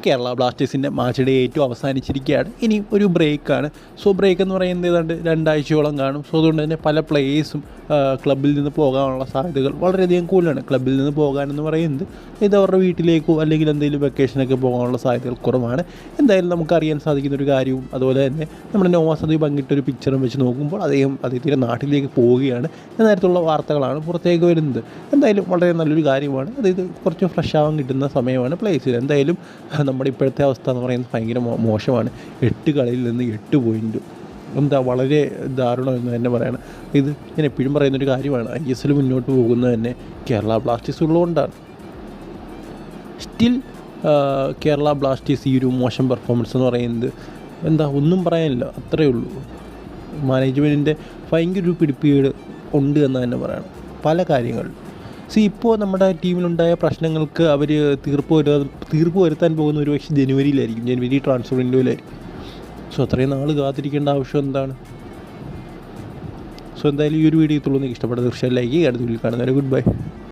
കേരള ബ്ലാസ്റ്റേഴ്സിൻ്റെ match day ഏറ്റവും അവസാനിച്ചിരിക്കുകയാണ്. ഇനി ഒരു ബ്രേക്കാണ്. സോ ബ്രേക്ക് എന്ന് പറയുന്നത് ഏതാണ്ട് 2 ആഴ്ചയോളം കാണും. സോ അതുകൊണ്ട് തന്നെ പല പ്ലേയേഴ്സും ക്ലബ്ബിൽ നിന്ന് പോകാനുള്ള സാധ്യതകൾ വളരെയധികം കൂടുതലാണ്. ക്ലബ്ബിൽ നിന്ന് പോകാനെന്ന് പറയുന്നത് ഇത് അവരുടെ വീട്ടിലേക്കോ അല്ലെങ്കിൽ എന്തെങ്കിലും വെക്കേഷനൊക്കെ പോകാനുള്ള സാധ്യതകൾ കുറവാണ്. എന്തായാലും നമുക്കറിയാൻ സാധിക്കുന്നൊരു കാര്യവും അതുപോലെ തന്നെ നമ്മുടെ നോവാസതി പങ്കിട്ടൊരു പിക്ചറും വെച്ച് നോക്കുമ്പോൾ അദ്ദേഹത്തിൻ്റെ നാട്ടിലേക്ക് പോവുകയാണ് എന്ന തരത്തിലുള്ള വാർത്തകളാണ് പുറത്തേക്ക് വരുന്നത്. എന്തായാലും വളരെ നല്ലൊരു കാര്യമാണ്. അതായത് കുറച്ച് ഫ്രഷ് ആവാൻ കിട്ടുന്ന സമയമാണ് പ്ലേസിൽ. എന്തായാലും നമ്മുടെ ഇപ്പോഴത്തെ അവസ്ഥ എന്ന് പറയുന്നത് ഭയങ്കര മോശമാണ്. 8 കളിയിൽ നിന്ന് 8 പോയിൻ്റ് വളരെ ദാരുണം എന്ന് തന്നെ പറയണം. ഇത് ഞാൻ എപ്പോഴും പറയുന്നൊരു കാര്യമാണ്. ISL മുന്നോട്ട് പോകുന്നത് തന്നെ കേരള ബ്ലാസ്റ്റേഴ്സ് ഉള്ളതുകൊണ്ടാണ്. സ്റ്റിൽ കേരള ബ്ലാസ്റ്റേഴ്സ് ഈ ഒരു മോശം പെർഫോമൻസ് എന്ന് പറയുന്നത് ഒന്നും പറയാനില്ല, അത്രയേ ഉള്ളൂ. മാനേജ്മെൻറ്റിൻ്റെ ഭയങ്കര ഒരു പിടിപ്പീട് ഉണ്ട് എന്ന് തന്നെ പറയണം പല കാര്യങ്ങളിലും. ഇപ്പോൾ നമ്മുടെ ടീമിലുണ്ടായ പ്രശ്നങ്ങൾക്ക് അവർ തീർപ്പ് വരുത്താൻ പോകുന്ന ഒരു പക്ഷേ ജനുവരി ട്രാൻസ്ഫർ വിൻഡോയിലായിരിക്കും. സോ അത്രയും നാൾ കാത്തിരിക്കേണ്ട ആവശ്യം എന്താണ്? സോ എന്തായാലും ഈ ഒരു വീഡിയോ ഇത്രയുള്ളൂ. നിങ്ങൾക്ക് ഇഷ്ടപ്പെട്ട തീർച്ചയായും ലൈക്ക് ചെയ്യുക. അടുത്ത വീഡിയോയിൽ കാണുന്നവരെ ഗുഡ് ബൈ.